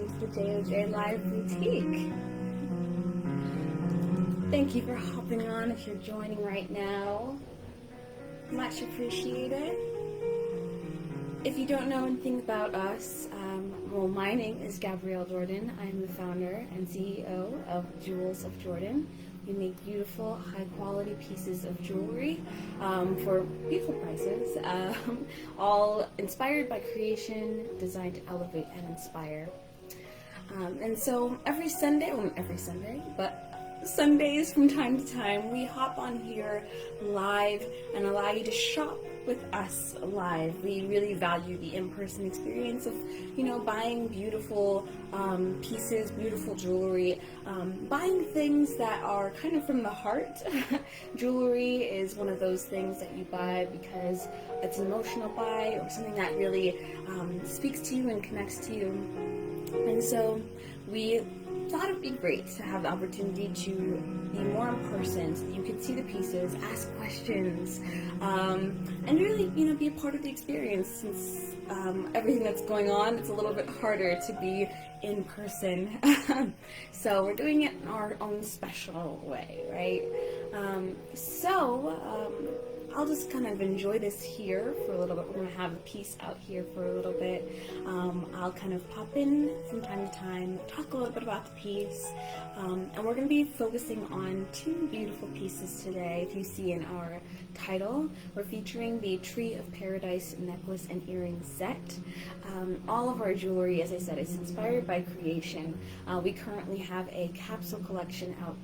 welcome to the JOJ Live Boutique. Thank you for hopping on if you're joining right now. Much appreciated. If you don't know anything about us, well, my name is Gabrielle Jordan. I'm the founder and CEO of Jewelz Of Jordan. We make beautiful, high-quality pieces of jewelry for beautiful prices, all inspired by creation, designed to elevate and inspire. And so every Sunday, well, not every Sunday, but Sundays from time to time, we hop on here live and allow you to shop with us live. We really value the in-person experience of, buying beautiful pieces, beautiful jewelry, buying things that are kind of from the heart. Jewelry is one of those things that you buy because it's an emotional buy or something that really speaks to you and connects to you. And so we thought it would be great to have the opportunity to be more in person so that you could see the pieces, ask questions, and really, be a part of the experience. Since everything that's going on, it's a little bit harder to be in person. So we're doing it in our own special way, right? I'll just kind of enjoy this here for a little bit. We're going to have a piece out here for a little bit. I'll kind of pop in from time to time, talk a little bit about the piece, and we're going to be focusing on two beautiful pieces today. If you see in our title, we're featuring the Tree of Paradise necklace and earring set. All of our jewelry, as I said, is inspired by creation. We currently have a capsule collection out,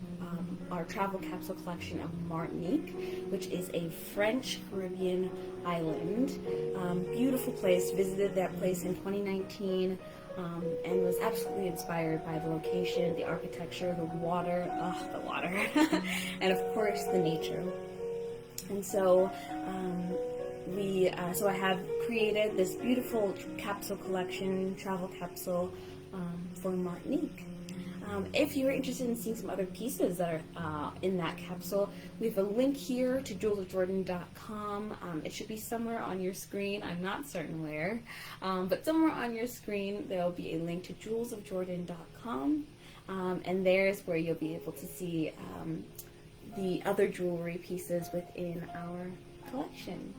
our travel capsule collection of Martinique, which is a French Caribbean island. Beautiful place. Visited that place in 2019 and was absolutely inspired by the location, the architecture, the water, and of course the nature. And so I have created this beautiful capsule collection, travel capsule for Martinique. If you're interested in seeing some other pieces that are in that capsule, we have a link here to jewelsofjordan.com. It should be somewhere on your screen. I'm not certain where, but somewhere on your screen there will be a link to jewelsofjordan.com, and there's where you'll be able to see the other jewelry pieces within our collection,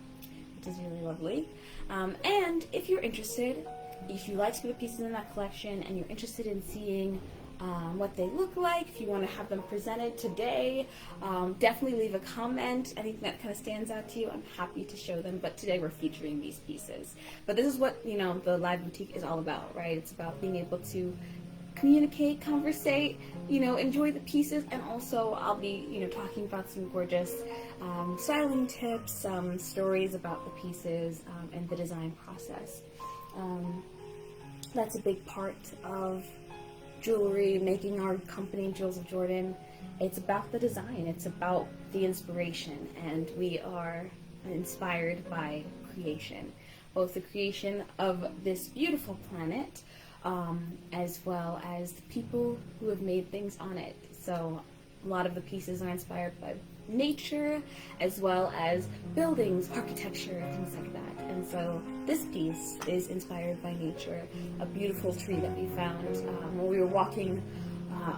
which is really lovely. And if you're interested, if you like some of the pieces in that collection and you're interested in seeing what they look like, if you want to have them presented today, definitely leave a comment. Anything that kind of stands out to you, I'm happy to show them. But today we're featuring these pieces. But this is what the Live Boutique is all about, right? It's about being able to communicate, conversate, enjoy the pieces, and also I'll be, talking about some gorgeous styling tips, stories about the pieces, and the design process. That's a big part of jewelry, making our company Jewelz Of Jordan. It's about the design, it's about the inspiration, and we are inspired by creation, both the creation of this beautiful planet, as well as the people who have made things on it. So a lot of the pieces are inspired by nature, as well as buildings, architecture, things like that. And so this piece is inspired by nature, a beautiful tree that we found when we were walking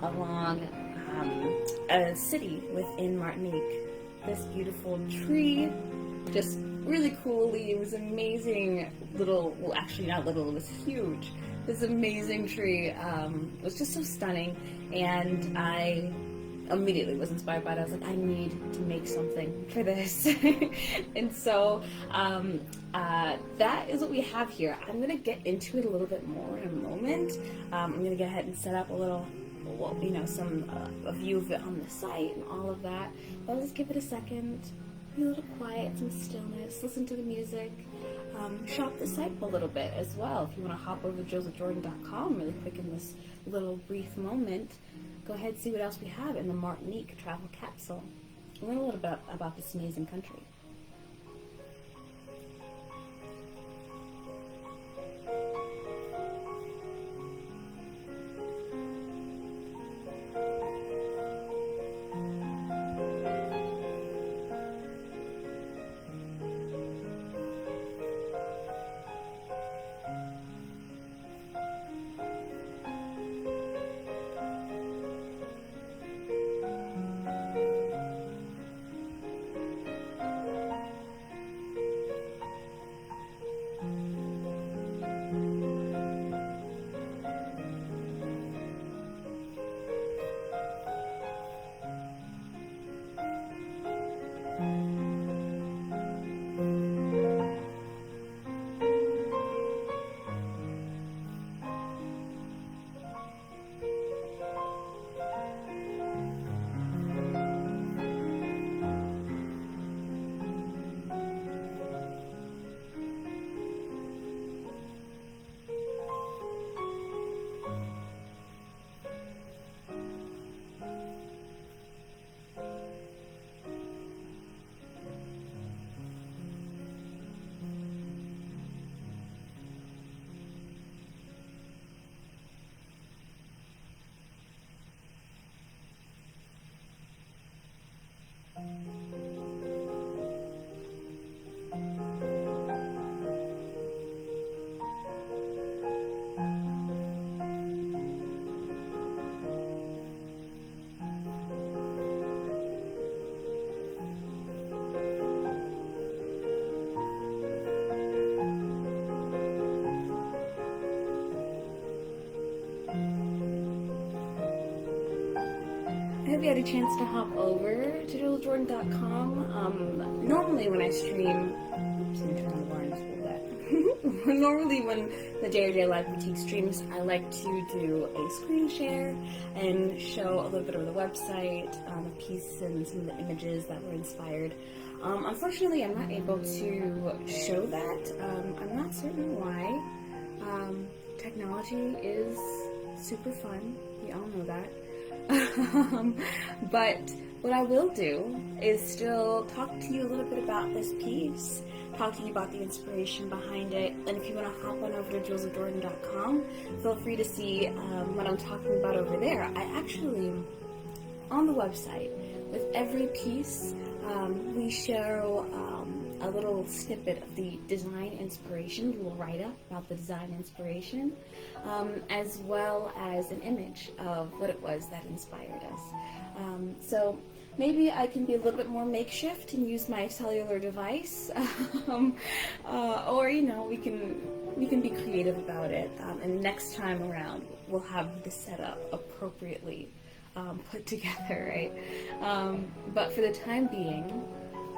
along a city within Martinique. This beautiful tree, just really cool leaves, amazing little, well actually not little, it was huge. This amazing tree was just so stunning, and I immediately was inspired by it. I was like, I need to make something for this. And so that is what we have here. I'm going to get into it a little bit more in a moment. I'm going to go ahead and set up a little, a view of it on the site and all of that. But I'll just give it a second, be a little quiet, some stillness, listen to the music, shop the site a little bit as well. If you want to hop over to jewelsofjordan.com really quick in this little brief moment, go ahead and see what else we have in the Martinique travel capsule. Learn a little bit about this amazing country. hope you had a chance to hop over to jewelzofjordan.com. Normally when I stream, normally when the JOJ Live Boutique streams, I like to do a screen share and show a little bit of the website, a piece and some of the images that were inspired. Unfortunately, I'm not able to show that. I'm not certain why. Technology is super fun. We all know that. But what I will do is still talk to you a little bit about this piece, talk to you about the inspiration behind it, and if you want to hop on over to jewelzofjordan.com, feel free to see what I'm talking about over there. I actually, on the website, with every piece, we show a little snippet of the design inspiration, a little write-up about the design inspiration, as well as an image of what it was that inspired us. So maybe I can be a little bit more makeshift and use my cellular device, or we can be creative about it. And next time around, we'll have the setup appropriately put together, right? But for the time being,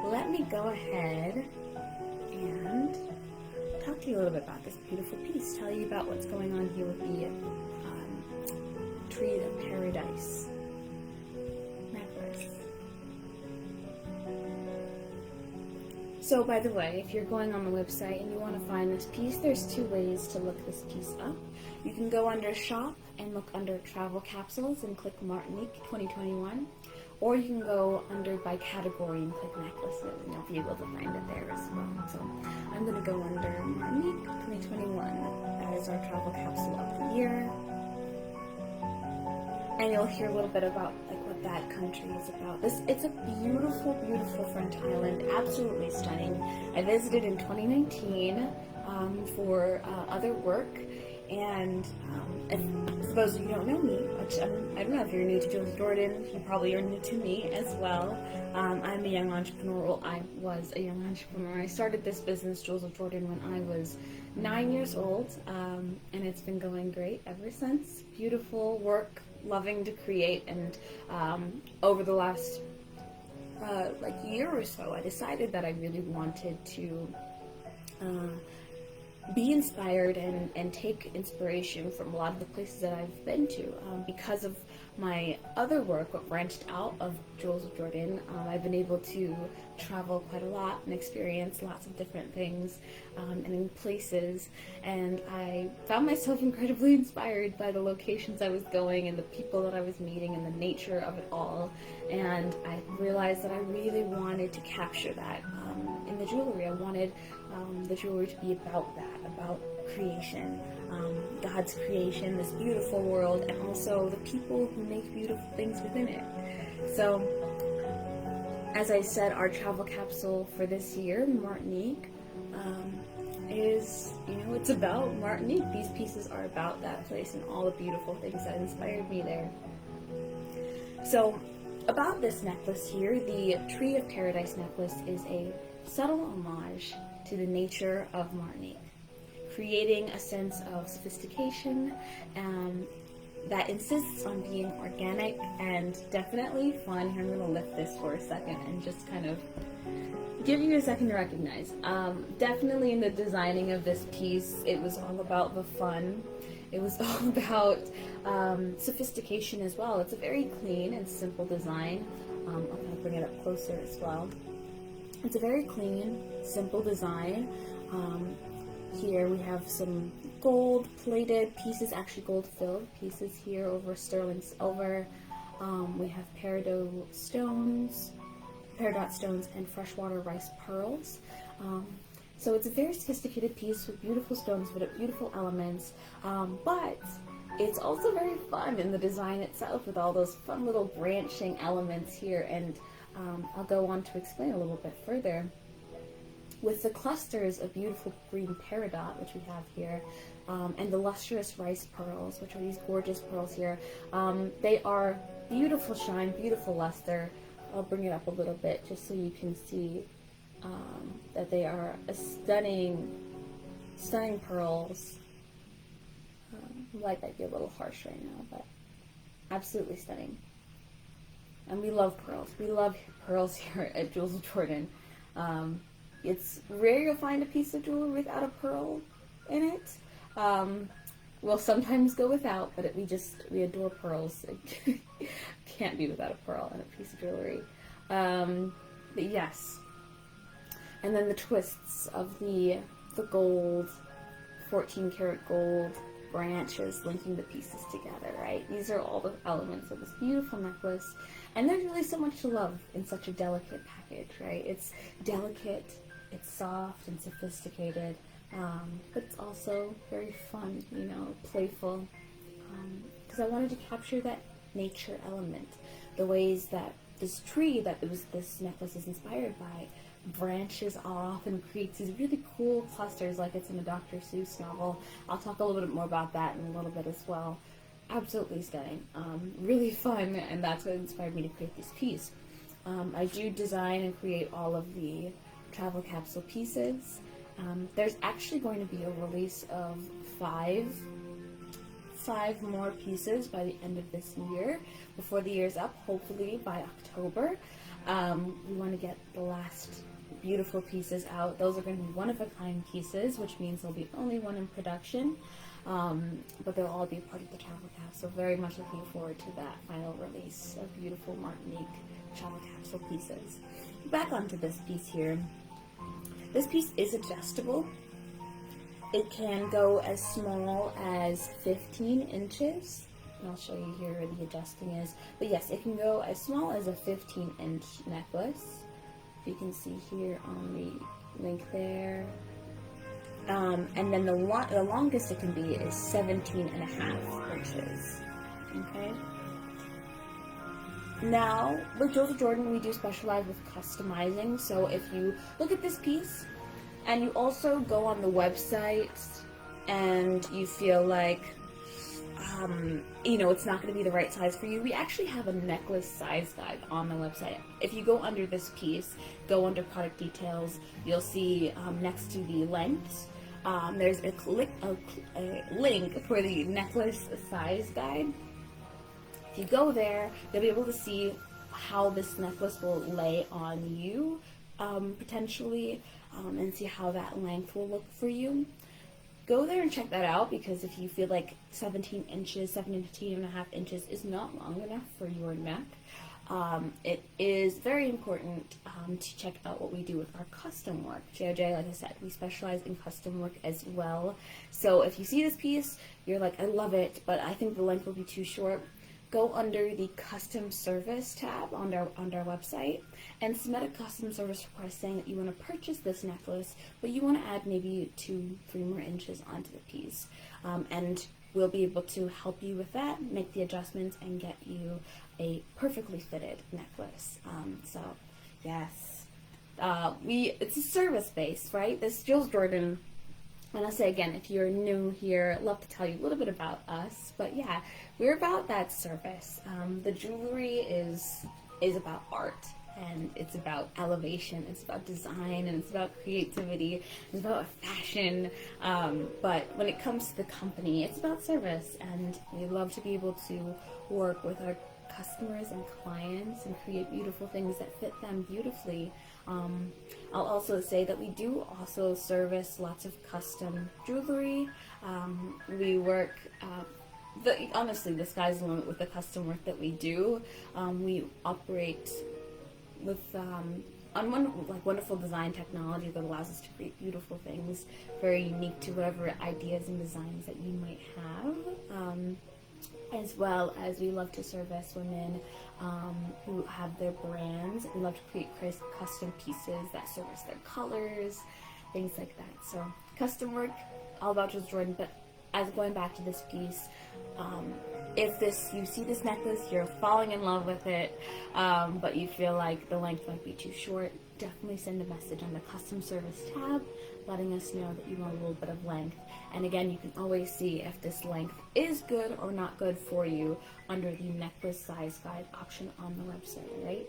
let me go ahead and talk to you a little bit about this beautiful piece, tell you about what's going on here with the Tree of Paradise necklace. So by the way, if you're going on the website and you want to find this piece, there's two ways to look this piece up. You can go under Shop and look under Travel Capsules and click Martinique 2021. Or you can go under by category and click necklaces, and you'll be able to find it there as well. So I'm going to go under Martinique 2021. That is our travel capsule of the year. And you'll hear a little bit about what that country is about. It's a beautiful, beautiful French island, absolutely stunning. I visited in 2019 for other work. And for those of you who don't know me, which I don't know if you're new to Jewelz Of Jordan, you probably are new to me as well. I'm a young entrepreneur. Well, I was a young entrepreneur. I started this business, Jewelz Of Jordan, when I was 9 years old, and it's been going great ever since. Beautiful work, loving to create, and over the last year or so, I decided that I really wanted to be inspired and take inspiration from a lot of the places that I've been to. Because of my other work, what branched out of Jewelz Of Jordan, I've been able to travel quite a lot and experience lots of different things and in places, and I found myself incredibly inspired by the locations I was going and the people that I was meeting and the nature of it all, and I realized that I really wanted to capture that in the jewelry. I wanted the jewelry to be about that, about creation, God's creation, this beautiful world, and also the people who make beautiful things within it. So, as I said, our travel capsule for this year, Martinique, is, it's about Martinique. These pieces are about that place and all the beautiful things that inspired me there. So, about this necklace here, the Tree of Paradise necklace is a subtle homage to the nature of Martinique, creating a sense of sophistication that insists on being organic and definitely fun. Here, I'm going to lift this for a second and just kind of give you a second to recognize. Definitely in the designing of this piece, it was all about the fun. It was all about sophistication as well. It's a very clean and simple design. I'm going to bring it up closer as well. It's a very clean, simple design. Here we have some gold-plated pieces, actually gold-filled pieces here over sterling silver. We have peridot stones, and freshwater rice pearls. So it's a very sophisticated piece with beautiful stones, with beautiful elements, but it's also very fun in the design itself with all those fun little branching elements here, and I'll go on to explain a little bit further. With the clusters of beautiful green peridot, which we have here, and the lustrous rice pearls, which are these gorgeous pearls here, they are beautiful shine, beautiful luster. I'll bring it up a little bit just so you can see that they are a stunning pearls. Light might be a little harsh right now, but absolutely stunning. And we love pearls. We love pearls here at Jewelz of Jordan. It's rare you'll find a piece of jewelry without a pearl in it. We'll sometimes go without, but we adore pearls. Can't be without a pearl in a piece of jewelry. But yes. And then the twists of the gold, 14 karat gold branches linking the pieces together, right? These are all the elements of this beautiful necklace. And there's really so much to love in such a delicate package, right? It's delicate, it's soft and sophisticated, but it's also very fun, you know, playful. Because I wanted to capture that nature element, the ways that this tree that this necklace is inspired by branches off and creates these really cool clusters like it's in a Dr. Seuss novel. I'll talk a little bit more about that in a little bit as well. Absolutely stunning. Really fun, and that's what inspired me to create this piece. I do design and create all of the travel capsule pieces. There's actually going to be a release of five more pieces by the end of this year, before the year's up, hopefully by October. We want to get the last beautiful pieces out. Those are going to be one-of-a-kind pieces, which means there'll be only one in production, but they'll all be part of the travel capsule. Very much looking forward to that final release of beautiful Martinique travel capsule pieces. Back onto this piece here. This piece is adjustable. It can go as small as 15 inches. And I'll show you here where the adjusting is. But yes, it can go as small as a 15-inch necklace. You can see here on the link there. And then the longest it can be is 17.5 inches. Okay. Now, with Jewelz of Jordan, we do specialize with customizing. So if you look at this piece, and you also go on the website, and you feel like, you know, it's not going to be the right size for you, we actually have a necklace size guide on the website. If you go under this piece, go under product details, you'll see next to the lengths, there's a link for the necklace size guide. If you go there, you'll be able to see how this necklace will lay on you, potentially, and see how that length will look for you. Go there and check that out, because if you feel like 17 inches, 17.5 inches is not long enough for your neck, it is very important to check out what we do with our custom work. JOJ, like I said, we specialize in custom work as well. So if you see this piece, you're like, I love it, but I think the length will be too short, go under the custom service tab on our website and submit a custom service request saying that you want to purchase this necklace, but you want to add maybe 2-3 more inches onto the piece. And we'll be able to help you with that, make the adjustments, and get you a perfectly fitted necklace. So, yes. It's a service base, right? This Jewelz Jordan. And I'll say again, if you're new here, I'd love to tell you a little bit about us. But yeah, we're about that service. The jewelry is about art, and it's about elevation, it's about design, and it's about creativity, it's about fashion. But when it comes to the company, it's about service, and we love to be able to work with our customers and clients and create beautiful things that fit them beautifully. I'll also say that we do also service lots of custom jewelry. We work, honestly, the sky's the limit with the custom work that we do. We operate with wonderful design technology that allows us to create beautiful things, very unique to whatever ideas and designs that you might have. As well as we love to service women who have their brands. We love to create custom pieces that service their colors, things like that. So custom work, all about Jewelz Jordan. But as going back to this piece, if you see this necklace, you're falling in love with it, but you feel like the length might be too short, definitely send a message on the custom service tab letting us know that you want a little bit of length. And again, you can always see if this length is good or not good for you under the necklace size guide option on the website, right?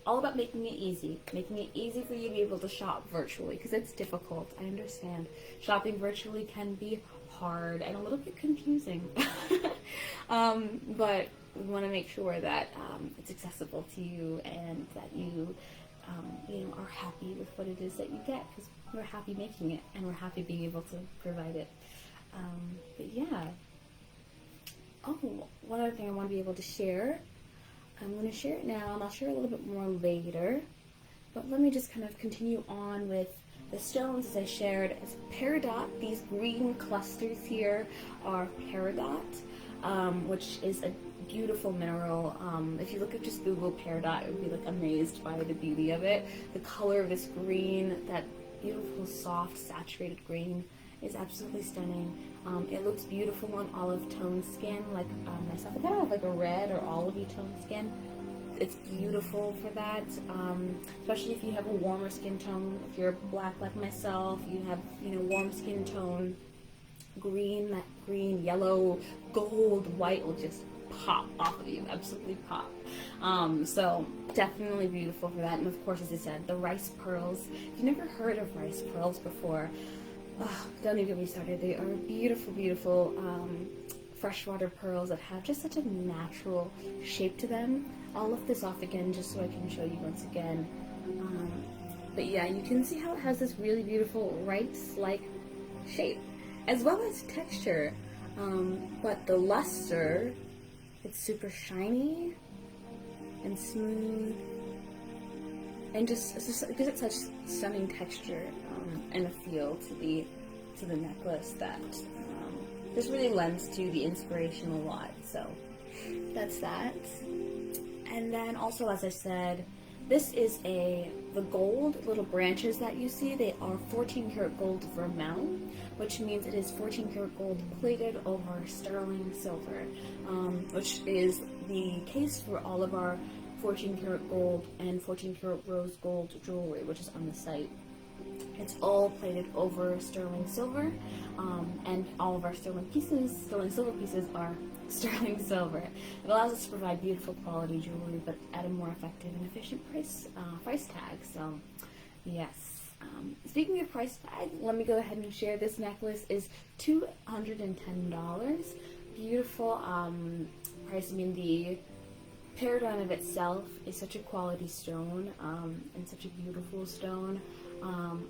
All about making it easy for you to be able to shop virtually, because it's difficult. I understand. Shopping virtually can be hard and a little bit confusing. But we want to make sure that it's accessible to you and that you, are happy with what it is that you get, because we're happy making it and we're happy being able to provide it. But yeah. Oh, one other thing I want to be able to share. I'm going to share it now, and I'll share a little bit more later. But let me just kind of continue on with the stones as I shared. As peridot, these green clusters here are peridot, which is a beautiful mineral. If you look at just Google peridot, you would be like amazed by the beauty of it. The color of this green, that beautiful, soft, saturated green, is absolutely stunning. It looks beautiful on olive tone skin, like myself. I kind of have like a red or olivey tone skin. It's beautiful for that, especially if you have a warmer skin tone. If you're black like myself, you have warm skin tone. Green, that green, yellow, gold, white will just pop off of you, absolutely pop. So definitely beautiful for that. And of course, as I said, the rice pearls. If you've never heard of rice pearls before, don't even get me started. They are beautiful, beautiful freshwater pearls that have just such a natural shape to them. I'll lift this off again just so I can show you once again. But yeah, you can see how it has this really beautiful rice-like shape, as well as texture. But the luster, it's super shiny and smooth, and just it gives it such stunning texture and a feel to the necklace that just really lends to the inspiration a lot. So that's that. And then also, as I said, this is the gold little branches that you see. They are 14 karat gold vermouth, which means it is 14 karat gold plated over sterling silver, which is the case for all of our 14 karat gold and 14 karat rose gold jewelry, which is on the site. It's all plated over sterling silver, and all of our sterling silver pieces are sterling silver. It allows us to provide beautiful quality jewelry, but at a more effective and efficient price tag. So, yes. Speaking of price tag, let me go ahead and share. This necklace is $210. Beautiful price. I mean, the peridot of itself is such a quality stone, and such a beautiful stone.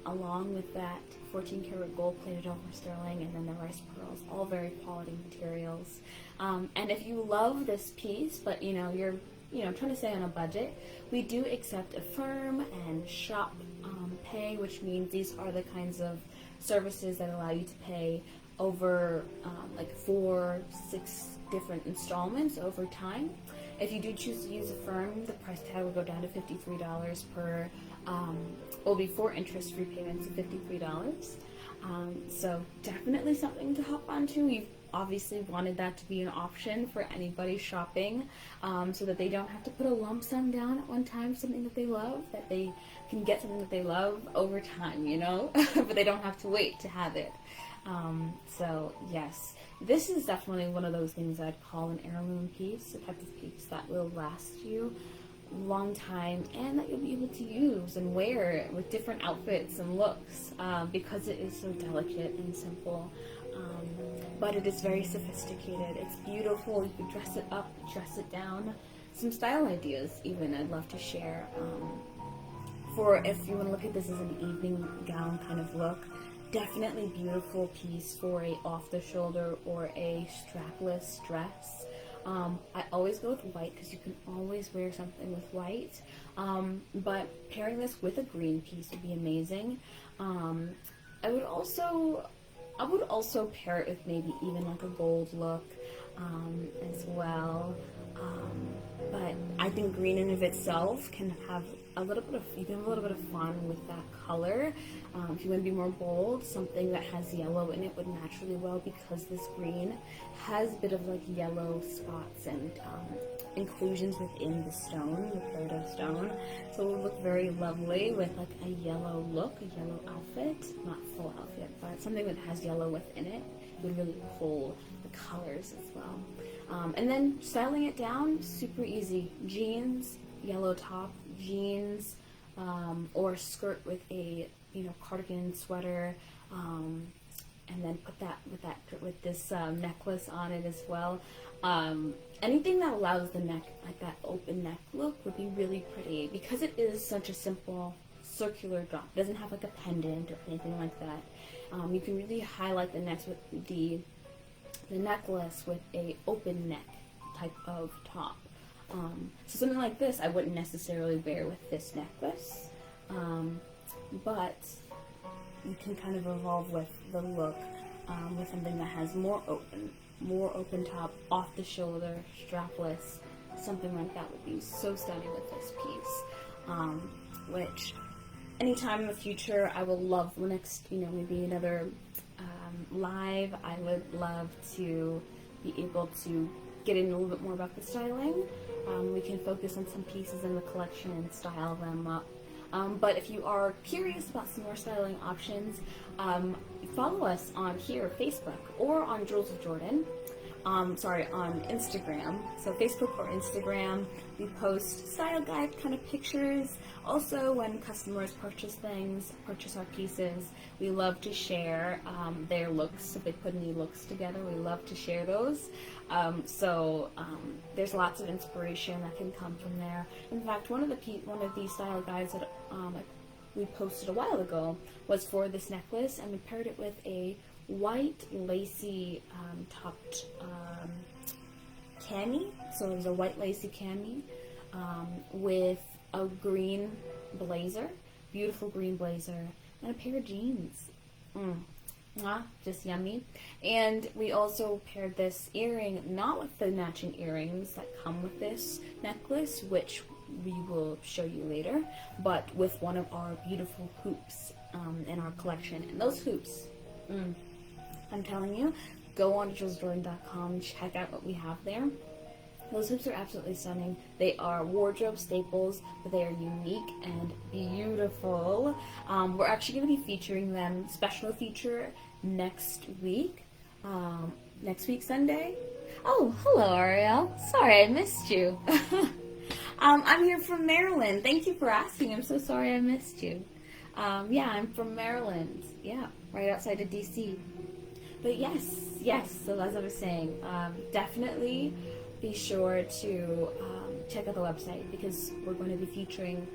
Along with that 14 karat gold plated over sterling, and then the rice pearls, all very quality materials. And if you love this piece, but you're trying to stay on a budget, we do accept Affirm and Shop Pay, which means these are the kinds of services that allow you to pay over like 4-6 different installments over time. If you do choose to use Affirm, the price tag will go down to $53 per. Will be 4 interest-free payments of $53. So definitely something to hop onto. We've obviously wanted that to be an option for anybody shopping, so that they don't have to put a lump sum down at one time, something that they love, that they can get something that they love over time, but they don't have to wait to have it. So yes, this is definitely one of those things I'd call an heirloom piece, a type of piece that will last you long time and that you'll be able to use and wear with different outfits and looks, because it is so delicate and simple, but it is very sophisticated. It's beautiful. You can dress it up, dress it down. Some style ideas even I'd love to share, for if you want to look at this as an evening gown kind of look. Definitely beautiful piece for a off-the-shoulder or a strapless dress. I always go with white because you can always wear something with white, but pairing this with a green piece would be amazing. I would also pair it with maybe even like a gold look as well. But I think green in of itself can have a little bit of fun with that color. If you want to be more bold, something that has yellow in it would naturally well, because this green has a bit of like yellow spots and inclusions within the stone, the peridot stone. So it would look very lovely with like a yellow look, a yellow outfit, not full outfit, but something that has yellow within it. It would really pull the colors as well. And then styling it down, super easy. Jeans, yellow top, jeans, or skirt with a cardigan, sweater, and then put that with this necklace on it as well. Anything that allows the neck, like that open neck look, would be really pretty because it is such a simple circular drop. It doesn't have like a pendant or anything like that. You can really highlight the necks with the necklace with a open neck type of top. So something like this I wouldn't necessarily wear with this necklace, but you can kind of evolve with the look with something that has more open top, off the shoulder, strapless. Something like that would be so stunning with this piece, which anytime in the future I will love. The next, maybe another live, I would love to be able to get in a little bit more about the styling. We can focus on some pieces in the collection and style them up. But if you are curious about some more styling options, follow us on here, Facebook, or on Jewelz of Jordan. On Instagram. So Facebook or Instagram, we post style guide kind of pictures. Also, when customers purchase our pieces, we love to share their looks. If they put any looks together, we love to share those. There's lots of inspiration that can come from there. In fact, one of the style guides that we posted a while ago was for this necklace, and we paired it with a white lacy topped cami. So there's a white lacy cami with a green blazer, beautiful green blazer, and a pair of jeans. Just yummy. And we also paired this earring, not with the matching earrings that come with this necklace, which we will show you later, but with one of our beautiful hoops in our collection. And those hoops, I'm telling you, go on jewelzofjordan.com, check out what we have there. Those hoops are absolutely stunning. They are wardrobe staples, but they are unique and beautiful. We're actually going to be featuring them, special feature, next week Sunday. Oh, hello, Ariel. Sorry, I missed you. I'm here from Maryland. Thank you for asking. I'm so sorry I missed you. Yeah, I'm from Maryland. Yeah, right outside of DC. But yes, so as I was saying, definitely be sure to check out the website because we're going to be featuring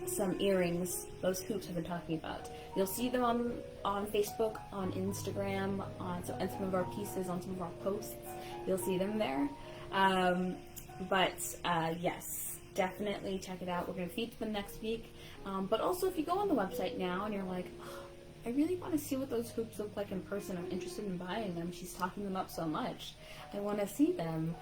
some earrings, those hoops I've been talking about. You'll see them on Facebook, on Instagram, and some of our pieces, on some of our posts. You'll see them there. Yes, definitely check it out. We're going to feature them next week. But also, if you go on the website now and you're like, I really want to see what those hoops look like in person. I'm interested in buying them. She's talking them up so much. I want to see them.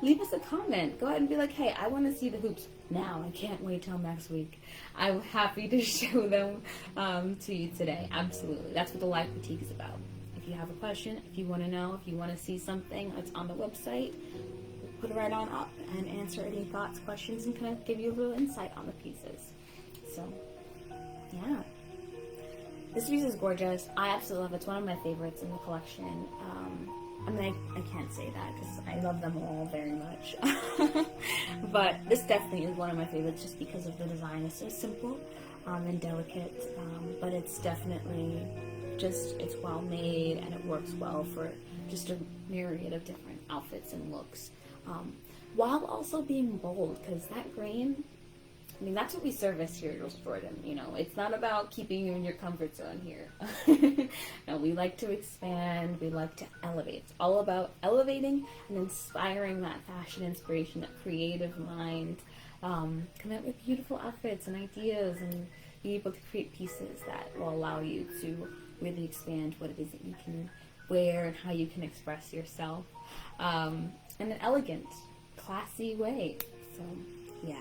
Leave us a comment. Go ahead and be like, hey, I want to see the hoops now. I can't wait till next week. I'm happy to show them to you today. Absolutely. That's what the Live Boutique is about. If you have a question, if you want to know, if you want to see something that's on the website, put it right on up and answer any thoughts, questions, and kind of give you a little insight on the pieces. So, yeah. This piece is gorgeous. I absolutely love it. It's one of my favorites in the collection. I can't say that because I love them all very much. But this definitely is one of my favorites just because of the design. It's so simple and delicate, but it's definitely it's well made and it works well for just a myriad of different outfits and looks. While also being bold, because that green, that's what we service here at Jewelz of Jordan. It's not about keeping you in your comfort zone here. No, we like to expand. We like to elevate. It's all about elevating and inspiring that fashion inspiration, that creative mind. Come out with beautiful outfits and ideas and be able to create pieces that will allow you to really expand what it is that you can wear and how you can express yourself in an elegant, classy way. So, yeah.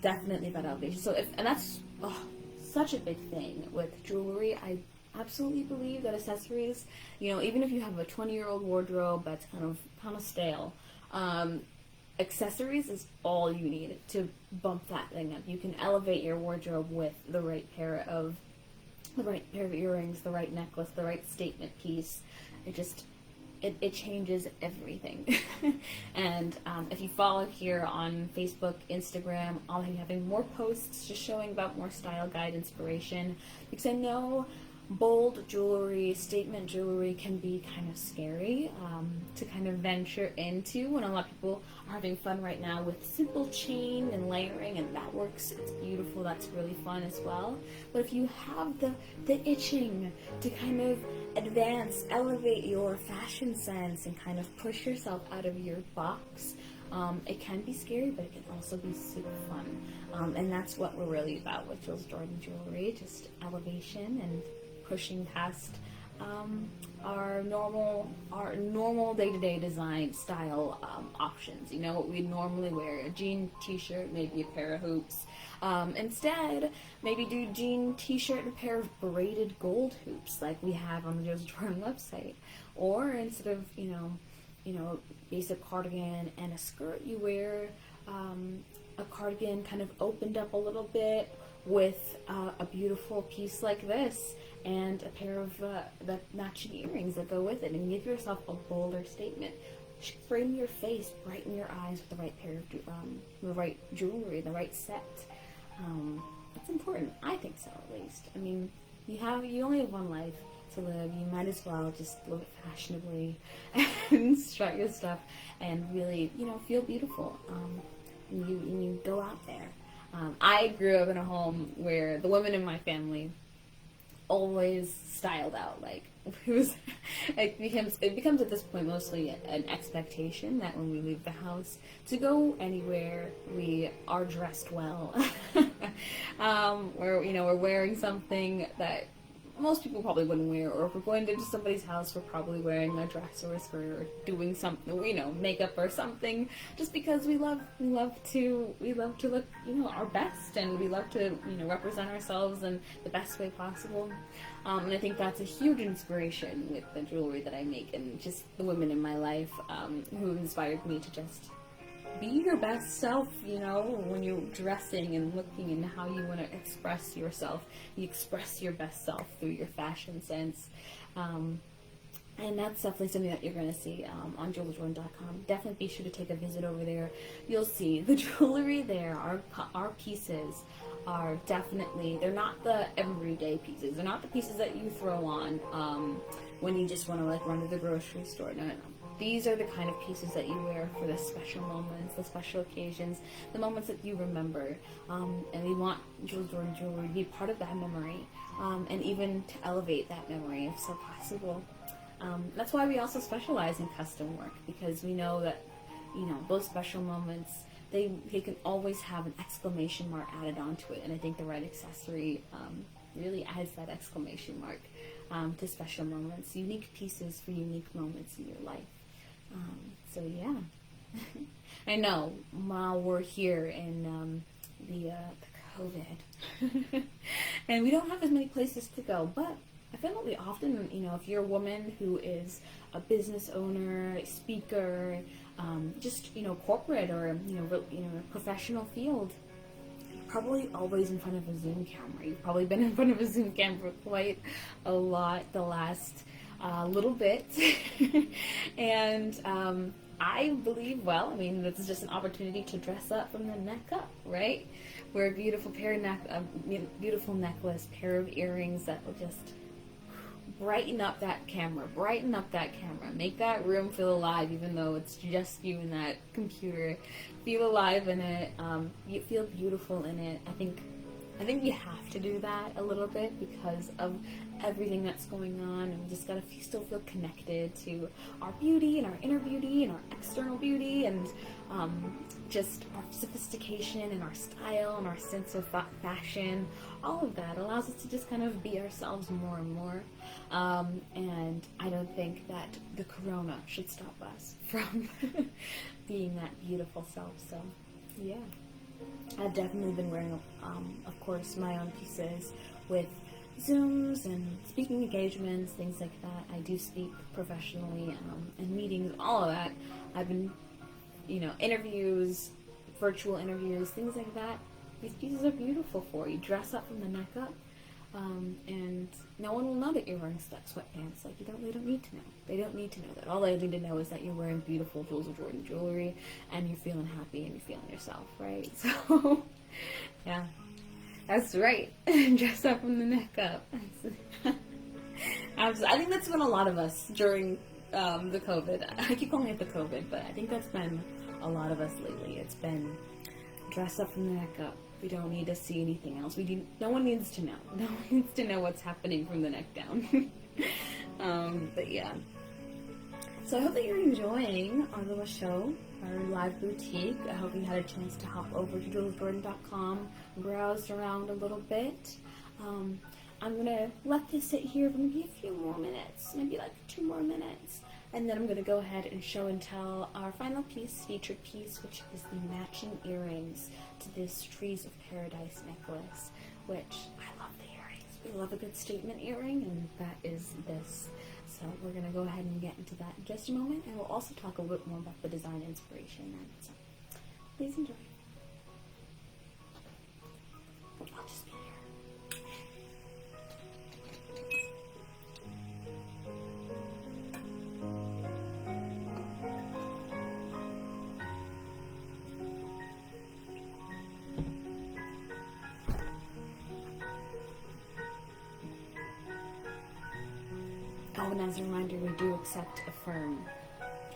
Definitely about elevation. And that's such a big thing with jewelry. I absolutely believe that accessories, even if you have a 20-year-old wardrobe that's kind of stale, accessories is all you need to bump that thing up. You can elevate your wardrobe with the right pair of earrings, the right necklace, the right statement piece. It changes everything. And if you follow here on Facebook, Instagram, I'll be having more posts just showing about more style guide inspiration, because I know bold jewelry, statement jewelry can be kind of scary to kind of venture into, and a lot of people are having fun right now with simple chain and layering, and that works. It's beautiful. That's really fun as well. But if you have the itching to kind of advance, elevate your fashion sense and kind of push yourself out of your box, it can be scary, but it can also be super fun. And that's what we're really about with Jewelz of Jordan Jewelry, just elevation and pushing past our normal day-to-day design style options. You know, what we'd normally wear, a jean t-shirt, maybe a pair of hoops. Instead, maybe do jean t-shirt and a pair of braided gold hoops like we have on the Jewelz of Jordan website. Or instead of, you know, basic cardigan and a skirt, you wear a cardigan kind of opened up a little bit with a beautiful piece like this and a pair of the matching earrings that go with it, and give yourself a bolder statement. Frame your face, brighten your eyes with the right pair of the right jewelry, the right set. It's important. I think so, at least. I mean, you only have one life to live. You might as well just live it fashionably and strut your stuff and really, you know, feel beautiful. And you go out there. I grew up in a home where the women in my family always styled out. Like, it becomes at this point mostly an expectation that when we leave the house to go anywhere, we are dressed well. We're wearing something that most people probably wouldn't wear, or if we're going to somebody's house, we're probably wearing a dress or a skirt or doing something, you know, makeup or something, just because we love to look, you know, our best, and we love to, you know, represent ourselves in the best way possible. And I think that's a huge inspiration with the jewelry that I make, and just the women in my life who inspired me to just be your best self, you know, when you're dressing and looking, and how you want to express yourself. You express your best self through your fashion sense. And that's definitely something that you're going to see on jewelzofjordan.com. Definitely be sure to take a visit over there. You'll see the jewelry there. Our pieces are definitely, they're not the everyday pieces. They're not the pieces that you throw on when you just want to like run to the grocery store. No. These are the kind of pieces that you wear for the special moments, the special occasions, the moments that you remember. And we want Jewelz of Jordan jewelry to be part of that memory, and even to elevate that memory if so possible. That's why we also specialize in custom work, because we know that, you know, those special moments, they can always have an exclamation mark added onto it. And I think the right accessory really adds that exclamation mark to special moments, unique pieces for unique moments in your life. So yeah, I know while we're here in the COVID, and we don't have as many places to go, but I feel that we often, you know, if you're a woman who is a business owner, a speaker, just, you know, corporate, or you know, professional field, you're probably always in front of a Zoom camera. You've probably been in front of a Zoom camera quite a lot the last little bit. And I believe, well, I mean, this is just an opportunity to dress up from the neck up, right? Wear a beautiful beautiful necklace, pair of earrings that will just brighten up that camera, make that room feel alive, even though it's just you and that computer. Feel alive in it, you feel beautiful in it. I think you have to do that a little bit because of everything that's going on, and we just gotta still feel connected to our beauty and our inner beauty and our external beauty, and just our sophistication and our style and our sense of fashion. All of that allows us to just kind of be ourselves more and more. And I don't think that the corona should stop us from being that beautiful self. So yeah, I've definitely been wearing, of course, my own pieces with Zooms and speaking engagements, things like that. I do speak professionally, and meetings, all of that. I've been, you know, interviews, virtual interviews, things like that. These pieces are beautiful for you. Dress up from the neck up, and no one will know that you're wearing sweatpants. Like, they don't need to know. They don't need to know that. All they need to know is that you're wearing beautiful Jewelz of Jordan jewelry, and you're feeling happy, and you're feeling yourself, right? So, yeah, that's right. Dress up from the neck up. Absolutely. I think that's been a lot of us during the COVID. I keep calling it the COVID, but I think that's been a lot of us lately. It's been dress up from the neck up. We don't need to see anything else. No one needs to know. No one needs to know what's happening from the neck down. But yeah. So I hope that you're enjoying our little show, our live boutique. I hope you had a chance to hop over to jewelzofjordan.com, browse around a little bit. I'm going to let this sit here for maybe a few more minutes, maybe like 2 more minutes. And then I'm going to go ahead and show and tell our final piece, featured piece, which is the matching earrings to this Trees of Paradise necklace, which I love the earrings. We love a good statement earring, and that is this. So we're going to go ahead and get into that in just a moment, and we'll also talk a little bit more about the design inspiration. So please enjoy. I'll just be here. Oh, and as a reminder, we do accept Affirm.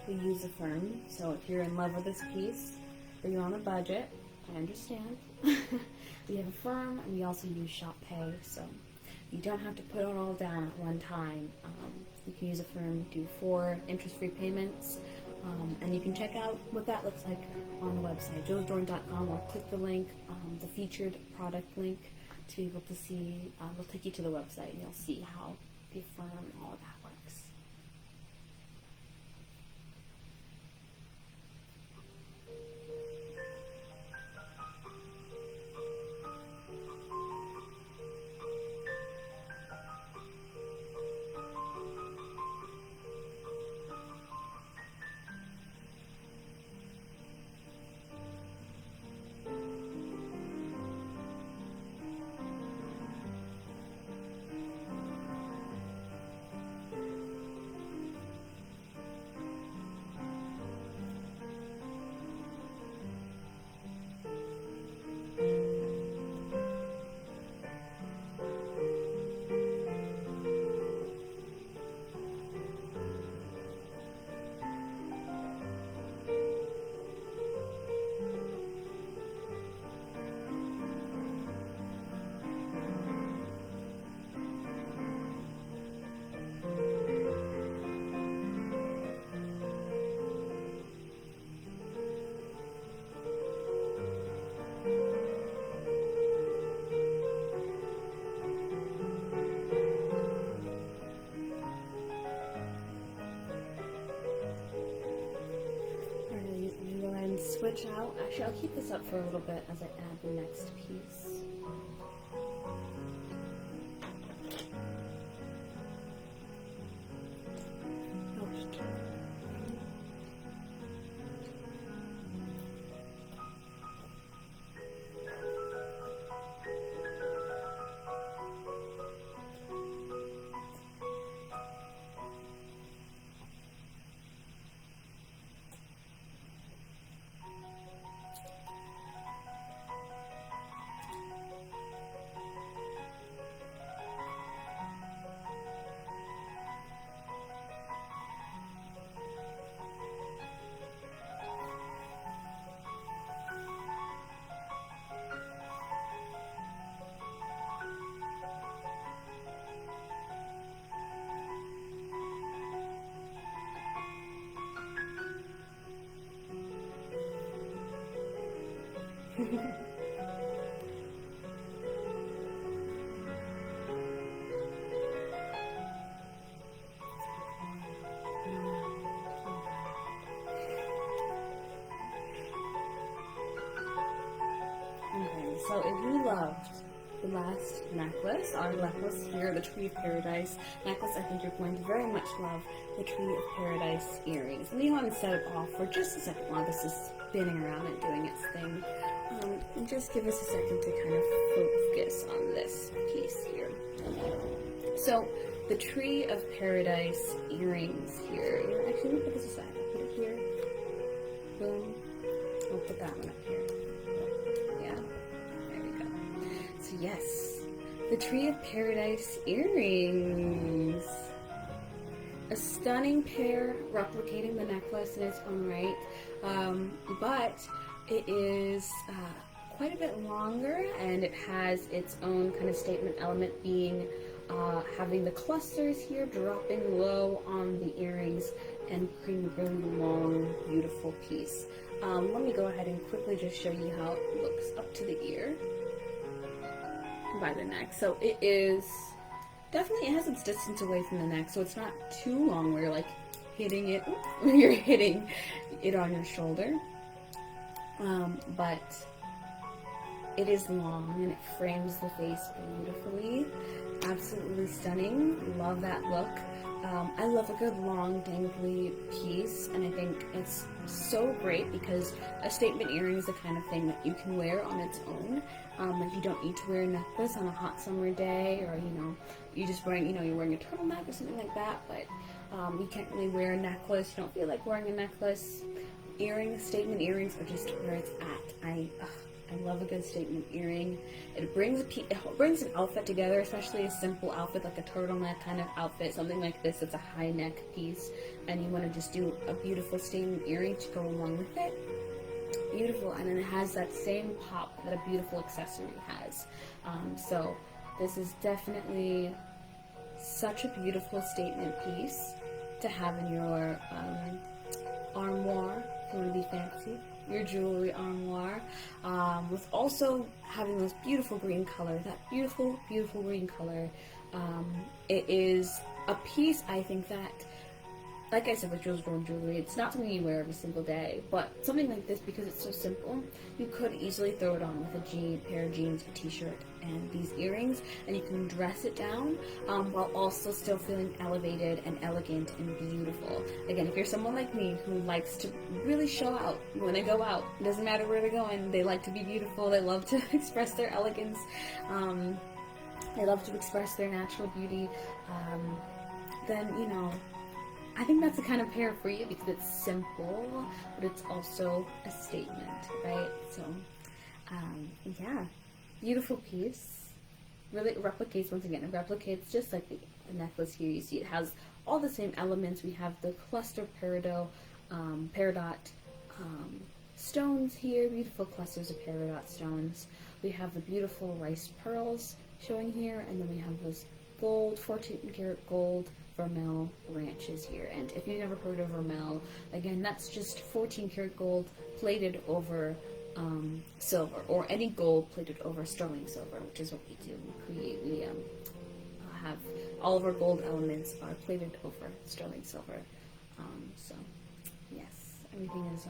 We use Affirm, so if you're in love with this piece, or you're on a budget, I understand. We have Affirm, and we also use Shop Pay, so you don't have to put it all down at one time. You can use Affirm, do 4 interest-free payments, and you can check out what that looks like on the website, jewelzofjordan.com, or click the link, the featured product link, to be able to see. We'll take you to the website, and you'll see how the Affirm and all of that works. Switch out. Actually, I'll keep this up for a little bit as I add the next piece. So if you loved the last necklace, our necklace here, the Tree of Paradise necklace, I think you're going to very much love the Tree of Paradise earrings. Let me go ahead and set it off for just a second while this is spinning around and doing its thing. And just give us a second to kind of focus on this piece here. So the Tree of Paradise earrings here. Actually, let me put this aside. I'll put it here. Boom. I'll put that one up here. Yeah. There we go. So yes, the Tree of Paradise earrings. a stunning pair replicating the necklace in its own right, but it is quite a bit longer, and it has its own kind of statement element, being having the clusters here dropping low on the earrings and creating a really long, beautiful piece. Let me go ahead and quickly just show you how it looks up to the ear by the neck. So it is definitely, it has its distance away from the neck, so it's not too long where you're like hitting it, you're hitting it on your shoulder. But it is long and it frames the face beautifully. Absolutely stunning. Love that look. I love a good long dangly piece, and I think it's so great because a statement earring is the kind of thing that you can wear on its own. Like, you don't need to wear a necklace on a hot summer day, or you just wearing, you're wearing a turtleneck or something like that, but you can't really wear a necklace. You don't feel like wearing a necklace. Statement earrings are just where it's at. I love a good statement earring. It brings an outfit together, especially a simple outfit like a turtleneck kind of outfit, something like this. It's a high neck piece, and you want to just do a beautiful statement earring to go along with it. Beautiful, and then it has that same pop that a beautiful accessory has. So this is definitely such a beautiful statement piece to have in your armoire, if you want to be fancy, your jewelry armoire, with also having this beautiful green color, that beautiful, beautiful green color. It is a piece, I think, that, like I said with Jewelz Of Jordan jewelry, it's not something you wear every single day, but something like this, because it's so simple, you could easily throw it on with a pair of jeans, a t-shirt, and these earrings, and you can dress it down while also still feeling elevated and elegant and beautiful. Again, if you're someone like me who likes to really show out when they go out, it doesn't matter where they're going, they like to be beautiful, they love to express their elegance, they love to express their natural beauty, then, I think that's the kind of pair for you, because it's simple, but it's also a statement, right? So, yeah, beautiful piece. Really, it replicates, once again, it replicates just like the necklace here. You see it has all the same elements. We have the cluster peridot stones here, beautiful clusters of peridot stones. We have the beautiful rice pearls showing here, and then we have those gold, 14 karat gold vermel branches here. And if you've never heard of vermel, again, that's just 14 karat gold plated over silver, or any gold plated over sterling silver, which is what we do. We have all of our gold elements are plated over sterling silver. So yes, everything is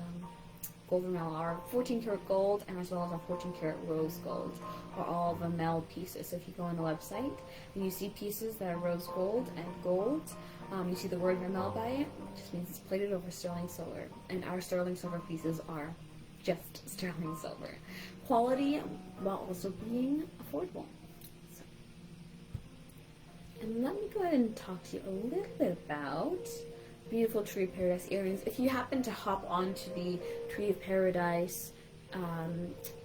gold vermel. Our 14 karat gold, and as well as our 14 karat rose gold, are all vermel pieces. So if you go on the website and you see pieces that are rose gold and gold, you see the word vermel by it, it just means it's plated over sterling silver. And our sterling silver pieces are just sterling silver quality, while also being affordable. So, and let me go ahead and talk to you a little bit about beautiful Tree of Paradise earrings. If you happen to hop onto the Tree of Paradise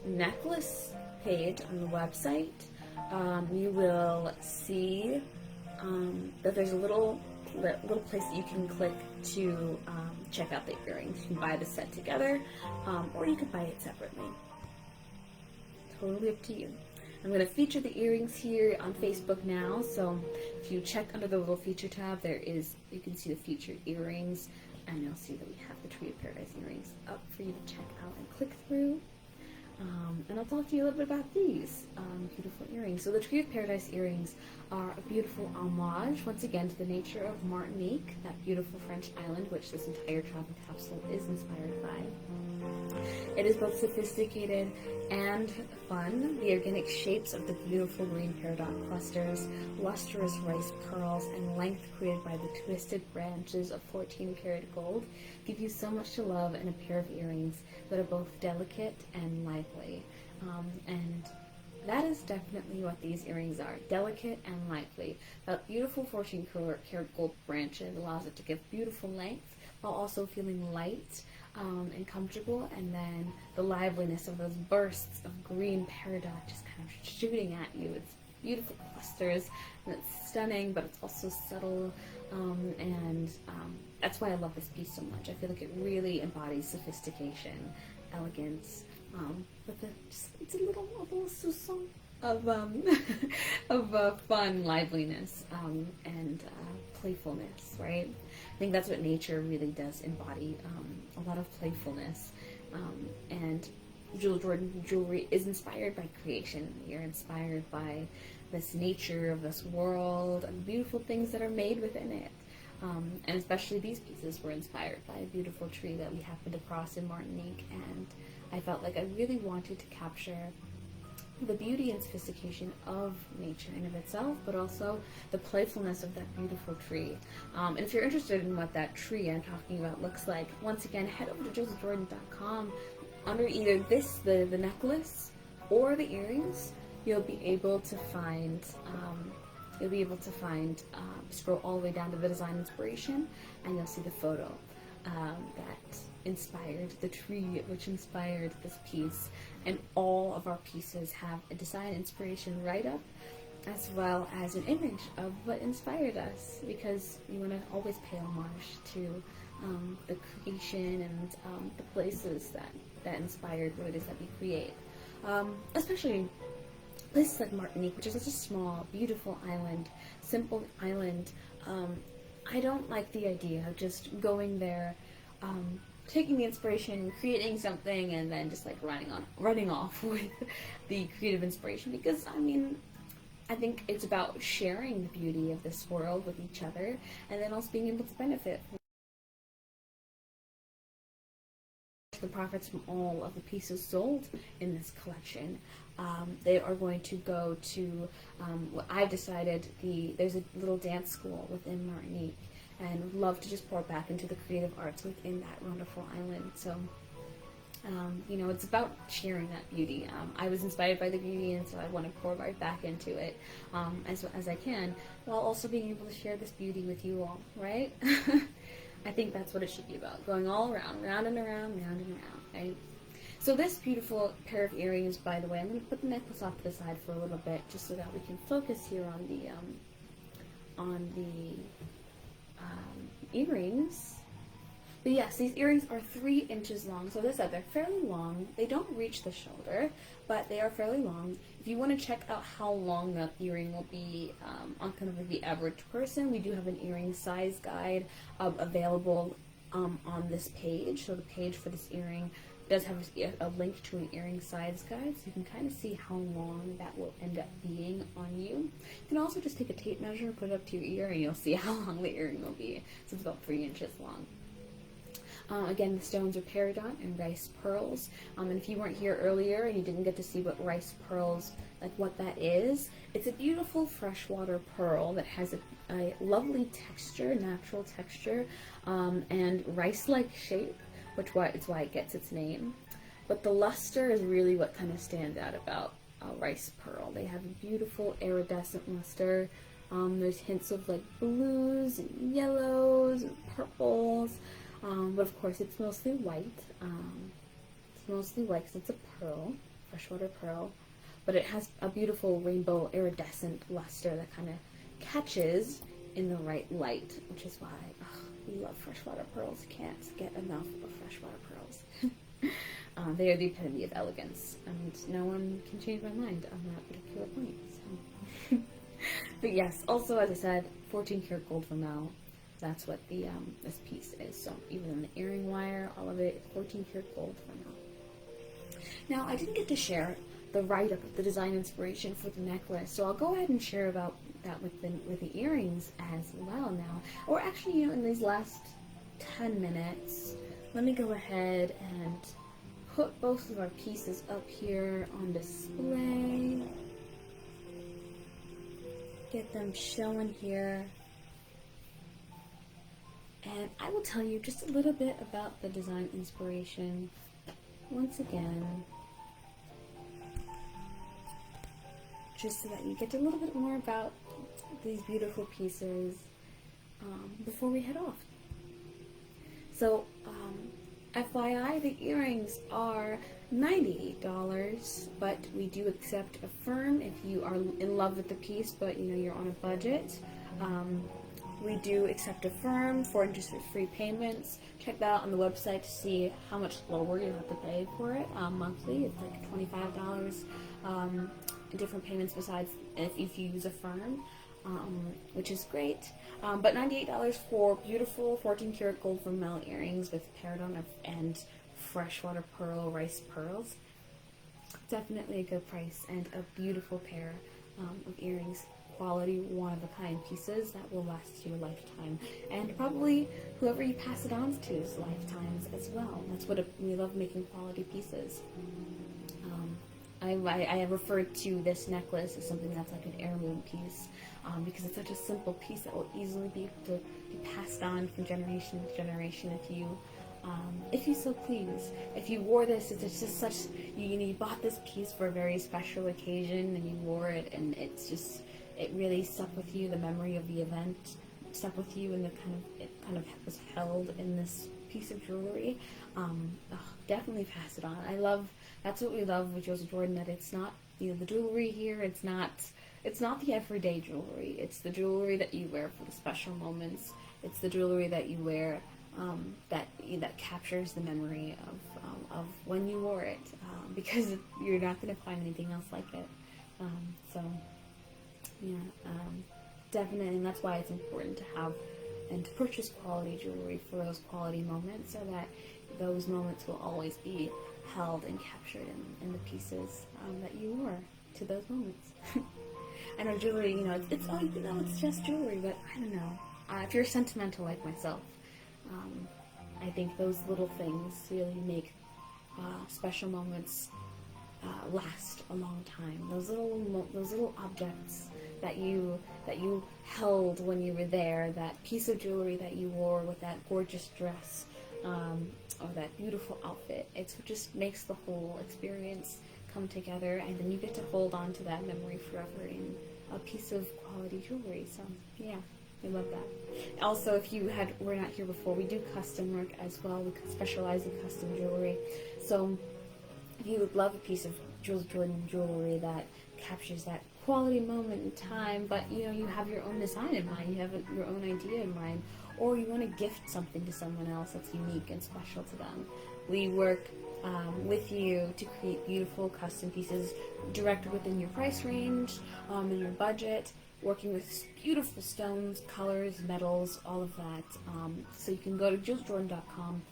necklace page on the website, you will see that there's a little place that you can click to check out the earrings. You can buy the set together, or you can buy it separately. Totally up to you. I'm going to feature the earrings here on Facebook now, so if you check under the little feature tab, you can see the featured earrings, and you'll see that we have the Tree of Paradise earrings up for you to check out and click through. And I'll talk to you a little bit about these beautiful earrings. So the Tree of Paradise earrings are a beautiful homage, once again, to the nature of Martinique, that beautiful French island, which this entire travel capsule is inspired by. It is both sophisticated and fun. The organic shapes of the beautiful green peridot clusters, lustrous rice pearls, and length created by the twisted branches of 14 karat gold give you so much to love in a pair of earrings that are both delicate and lively. And that is definitely what these earrings are, delicate and lively. That beautiful 14 karat gold branches allows it to give beautiful length while also feeling light and comfortable, and then the liveliness of those bursts of green peridot just kind of shooting at you. It's beautiful clusters, and it's stunning, but it's also subtle, and that's why I love this piece so much. I feel like it really embodies sophistication, elegance, with it's a little soupçon of of fun, liveliness, and playfulness, right? I think that's what nature really does embody, a lot of playfulness, and Jewelz Jordan jewelry is inspired by creation. You're inspired by this nature of this world and the beautiful things that are made within it. And especially these pieces were inspired by a beautiful tree that we happened to cross in Martinique, and I felt like I really wanted to capture the beauty and sophistication of nature in of itself, but also the playfulness of that beautiful tree. And if you're interested in what that tree I'm talking about looks like, once again, head over to jewelzofjordan.com. Under either the necklace or the earrings, you'll be able to find scroll all the way down to the design inspiration, and you'll see the photo that inspired the tree, which inspired this piece. And all of our pieces have a design inspiration write-up, as well as an image of what inspired us, because we want to always pay homage to the creation and the places that inspired what it is that we create. Especially places like Martinique, which is such a small, beautiful island, simple island. I don't like the idea of just going there, taking the inspiration, creating something, and then just like running off with the creative inspiration, because I think it's about sharing the beauty of this world with each other, and then also being able to benefit from the profits from all of the pieces sold in this collection. They are going to go to what I've decided, there's a little dance school within Martinique, and would love to just pour back into the creative arts within that wonderful island. So it's about sharing that beauty. I was inspired by the beauty, and so I want to pour right back into it as I can, while also being able to share this beauty with you all, right? I think that's what it should be about, going all around, round and around, round and around, right? So this beautiful pair of earrings, by the way, I'm going to put the necklace off to the side for a little bit, just so that we can focus here on the earrings. But yes, these earrings are 3 inches long. So as I said, they're fairly long. They don't reach the shoulder, but they are fairly long. If you want to check out how long that earring will be on kind of like the average person, we do have an earring size guide available on this page. So the page for this earring does have a link to an earring size guide, so you can kind of see how long that will end up being on you. You can also just take a tape measure, put it up to your ear, and you'll see how long the earring will be. So it's about 3 inches long. Again, the stones are peridot and rice pearls. And if you weren't here earlier and you didn't get to see what rice pearls, like what that is, it's a beautiful freshwater pearl that has a lovely texture, natural texture, and rice-like shape, which it's why it gets its name. But the luster is really what kind of stands out about rice pearl. They have a beautiful iridescent luster. There's hints of like blues and yellows and purples. But of course it's mostly white. It's mostly white because it's a pearl, freshwater pearl. But it has a beautiful rainbow iridescent luster that kind of catches in the right light, which is why we love freshwater pearls. Can't get enough of freshwater pearls. They are the epitome of elegance, and no one can change my mind on that particular point. So. But yes, also as I said, 14 karat gold vermeil. That's what this piece is. So even in the earring wire, all of it, 14 karat gold vermeil. Now I didn't get to share the write-up of the design inspiration for the necklace, so I'll go ahead and share about that with the earrings as well now. Or actually, in these last 10 minutes, let me go ahead and put both of our pieces up here on display. Get them showing here. And I will tell you just a little bit about the design inspiration once again, just so that you get a little bit more about these beautiful pieces before we head off. So FYI, the earrings are $98, but we do accept a firm if you are in love with the piece, but you're on a budget. We do accept a firm for interest-free payments. Check that out on the website to see how much lower you have to pay for it monthly. It's like $25. Different payments besides if you use a firm, which is great. But $98 for beautiful 14-karat gold vermel earrings with peridot and freshwater pearl rice pearls. Definitely a good price and a beautiful pair of earrings. Quality, one-of-a-kind pieces that will last you a lifetime, and probably whoever you pass it on to's lifetimes as well. That's what we love, making quality pieces. I referred to this necklace as something that's like an heirloom piece because it's such a simple piece that will easily be able to be passed on from generation to generation if you so please. If you wore this, it's just such, you bought this piece for a very special occasion and you wore it, and it really stuck with you. The memory of the event stuck with you, and it kind of was held in this piece of jewelry. Definitely pass it on. That's what we love with Jewelz of Jordan, that it's not, the jewelry here, it's not the everyday jewelry. It's the jewelry that you wear for the special moments. It's the jewelry that you wear that captures the memory of when you wore it, because you're not going to find anything else like it. Definitely, and that's why it's important to have and to purchase quality jewelry for those quality moments, so that those moments will always be held and captured in the pieces that you wore to those moments. I know jewelry, it's just jewelry, but I don't know. If you're sentimental like myself, I think those little things really make special moments last a long time. Those little objects that you held when you were there, that piece of jewelry that you wore with that gorgeous dress, or that beautiful outfit. It just makes the whole experience come together, and then you get to hold on to that memory forever in a piece of quality jewelry. So yeah, we love that. Also, if you were not here before, we do custom work as well. We specialize in custom jewelry. So if you would love a piece of Jewelz of Jordan jewelry that captures that quality moment in time, but you have your own design in mind, you have your own idea in mind, or you want to gift something to someone else that's unique and special to them, we work with you to create beautiful custom pieces directed within your price range and your budget, working with beautiful stones, colors, metals, all of that. So you can go to jewelzjordan.com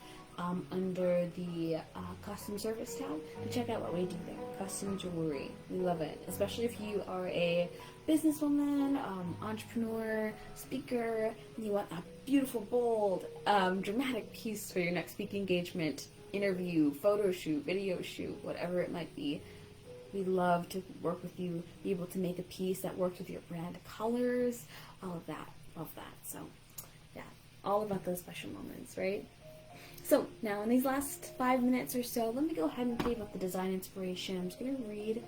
under the custom service tab to check out what we do there. Custom jewelry, we love it, especially if you are a businesswoman, entrepreneur, speaker, and you want a beautiful, bold, dramatic piece for your next speaking engagement, interview, photo shoot, video shoot, whatever it might be. We love to work with you, be able to make a piece that works with your brand colors, all of that, love that. So yeah, all about those special moments, right? So now in these last 5 minutes or so, let me go ahead and tell you about the design inspiration. I'm just going to read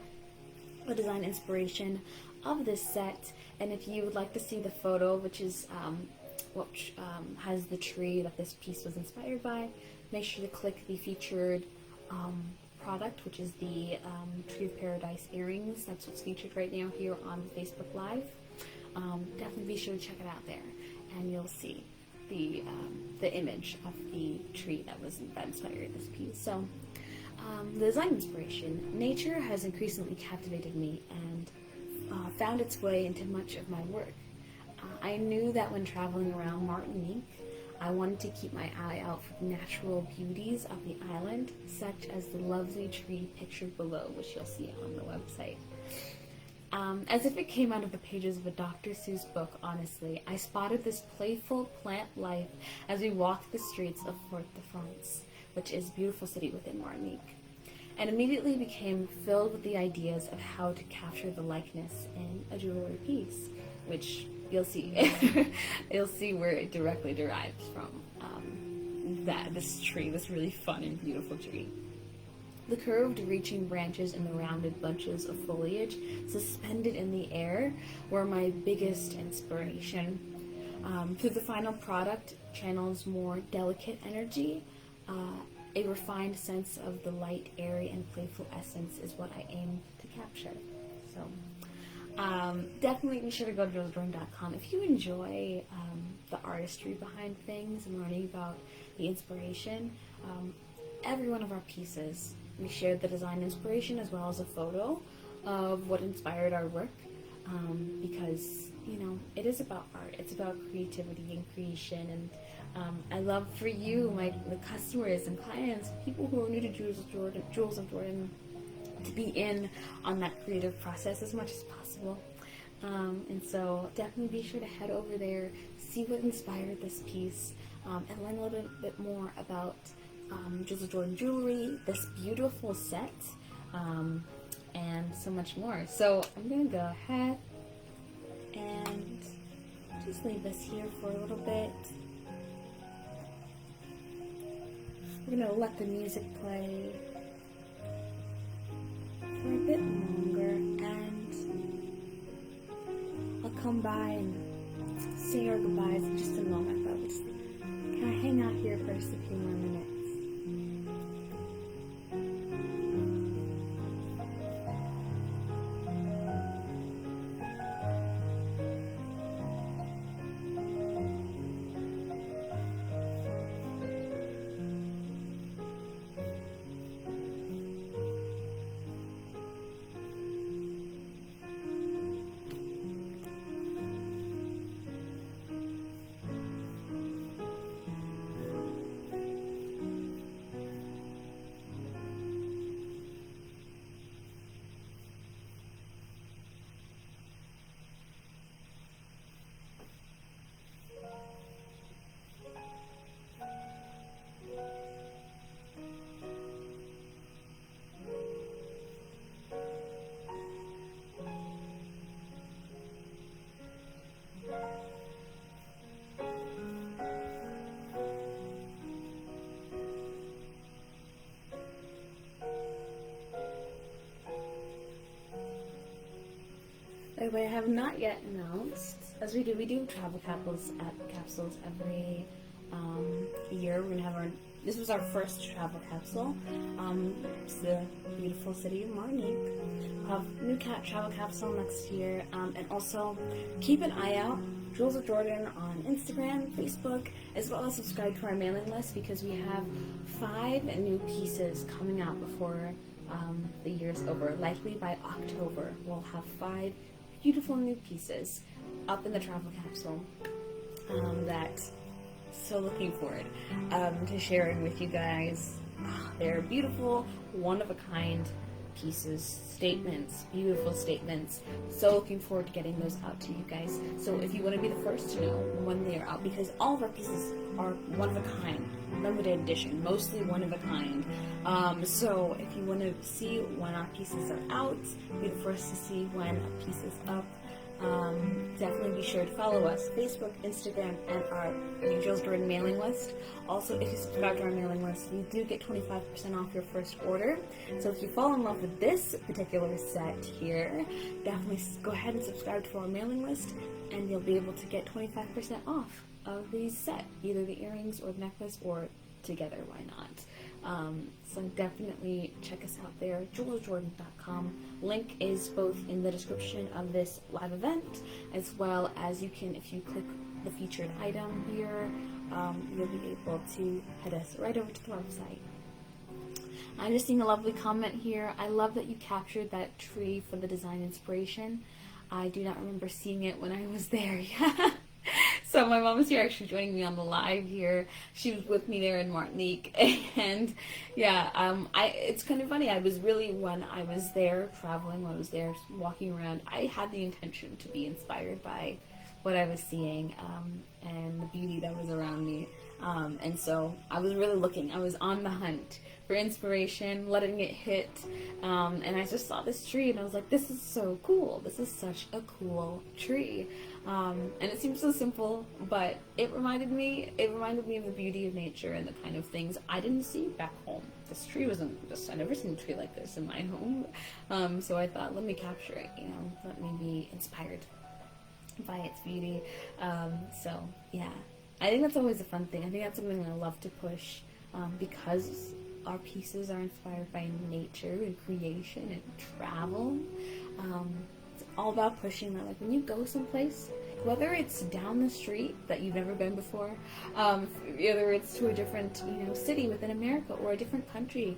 the design inspiration of this set, and if you would like to see the photo, which is has the tree that this piece was inspired by, make sure to click the featured product, which is the Tree of Paradise earrings. That's what's featured right now here on Facebook Live. Definitely be sure to check it out there, and you'll see the image of the tree that inspired this piece. So the design inspiration. Nature has increasingly captivated me and found its way into much of my work. I knew that when traveling around Martinique, I wanted to keep my eye out for the natural beauties of the island, such as the lovely tree pictured below, which you'll see on the website. As if it came out of the pages of a Dr. Seuss book, honestly, I spotted this playful plant life as we walked the streets of Fort-de-France, which is a beautiful city within Martinique, and immediately became filled with the ideas of how to capture the likeness in a jewelry piece, which you'll see. You'll see where it directly derives from this tree, this really fun and beautiful tree. The curved, reaching branches and the rounded bunches of foliage suspended in the air were my biggest inspiration. Through the final product channels more delicate energy a refined sense of the light, airy, and playful essence is what I aim to capture. So definitely be sure to go to JewelzOfJordan.com if you enjoy the artistry behind things and learning about the inspiration. Every one of our pieces, we shared the design inspiration as well as a photo of what inspired our work, because, you know, it is about art. It's about creativity and creation, and I love for you, the customers and clients, people who are new to Jewelz of Jordan, to be in on that creative process as much as possible. And so definitely be sure to head over there, see what inspired this piece, and learn a little bit more about Jewelz of Jordan jewelry, this beautiful set, and so much more. So I'm going to go ahead and just leave this here for a little bit. We're going to let the music play for a bit longer, and I'll come by and say our goodbyes in just a moment, but we'll just kind of hang out here for just a few more minutes. By the way, I have not yet announced, as we do travel capsules every year. We're gonna have this was our first travel capsule. It's the beautiful city of Martinique. We'll have new travel capsule next year, and also keep an eye out, Jewelz of Jordan on Instagram, Facebook, as well as subscribe to our mailing list, because we have 5 new pieces coming out before the year's over. Likely by October, we'll have 5 beautiful new pieces up in the travel capsule that so looking forward to sharing with you guys. They're beautiful, one-of-a-kind pieces, statements, beautiful statements. So looking forward to getting those out to you guys. So if you want to be the first to know when they are out, because all of our pieces are one-of-a-kind, limited edition, mostly one-of-a-kind. So if you want to see when our pieces are out, be the first to see when a piece is up. Definitely be sure to follow us, Facebook, Instagram, and our Jewelz Jordan mailing list. Also, if you subscribe to our mailing list, you do get 25% off your first order. So if you fall in love with this particular set here, definitely go ahead and subscribe to our mailing list, and you'll be able to get 25% off of the set, either the earrings or the necklace, or together, why not? So definitely check us out there, JewelzOfJordan.com. Link is both in the description of this live event, as well as you can, if you click the featured item here, you'll be able to head us right over to the website. I'm just seeing a lovely comment here. I love that you captured that tree for the design inspiration. I do not remember seeing it when I was there. So my mom is here actually joining me on the live here. She was with me there in Martinique, and yeah, it's kind of funny. I was really, when I was there traveling, when I was there walking around, I had the intention to be inspired by what I was seeing, and the beauty that was around me. And so I was really looking. I was on the hunt for inspiration, letting it hit, and I just saw this tree, and I was like, this is so cool. This is such a cool tree. And it seems so simple, but it reminded me of the beauty of nature and the kind of things I didn't see back home. This tree wasn't just, I've never seen a tree like this in my home. So I thought, let me capture it, let me be inspired by its beauty. So yeah, I think that's always a fun thing. I think that's something I love to push because our pieces are inspired by nature and creation and travel. It's all about pushing that. Like when you go someplace, whether it's down the street that you've never been before, whether it's to a different, city within America or a different country,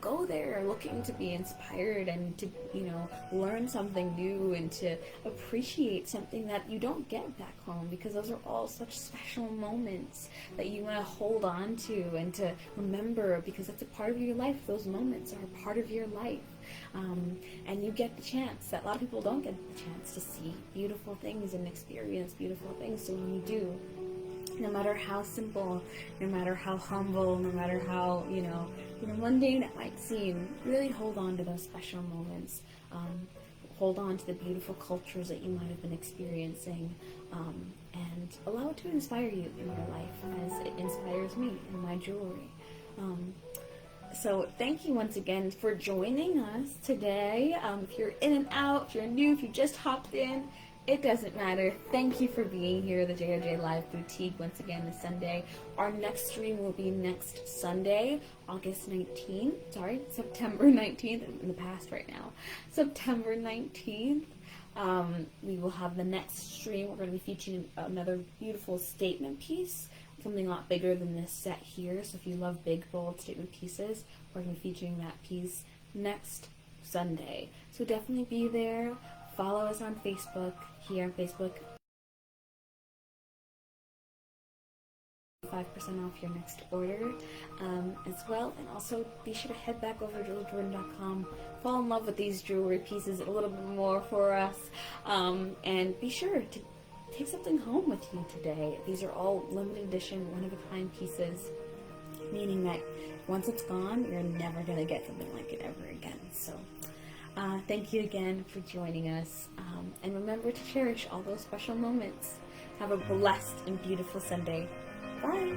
go there looking to be inspired and to, learn something new and to appreciate something that you don't get back home, because those are all such special moments that you want to hold on to and to remember, because that's a part of your life. Those moments are a part of your life. And you get the chance that a lot of people don't get the chance to see beautiful things and experience beautiful things. So when you do, no matter how simple, no matter how humble, no matter how, mundane it might seem, really hold on to those special moments. Hold on to the beautiful cultures that you might have been experiencing, and allow it to inspire you in your life as it inspires me in my jewelry. So thank you once again for joining us today. If you're in and out, if you're new, if you just hopped in, it doesn't matter. Thank you for being here, the JOJ Live Boutique, once again this Sunday. Our next stream will be next Sunday, September 19th. I'm in the past right now. September 19th. We will have the next stream. We're going to be featuring another beautiful statement piece, something a lot bigger than this set here. So if you love big, bold statement pieces, we're going to be featuring that piece next Sunday. So definitely be there. Follow us on Facebook, here on Facebook. 5% off your next order as well. And also be sure to head back over to JewelzOfJordan.com. Fall in love with these jewelry pieces a little bit more for us. And be sure to take something home with you today. These are all limited edition, one-of-a-kind pieces, meaning that once it's gone, you're never going to get something like it ever again. So thank you again for joining us. And remember to cherish all those special moments. Have a blessed and beautiful Sunday. Bye.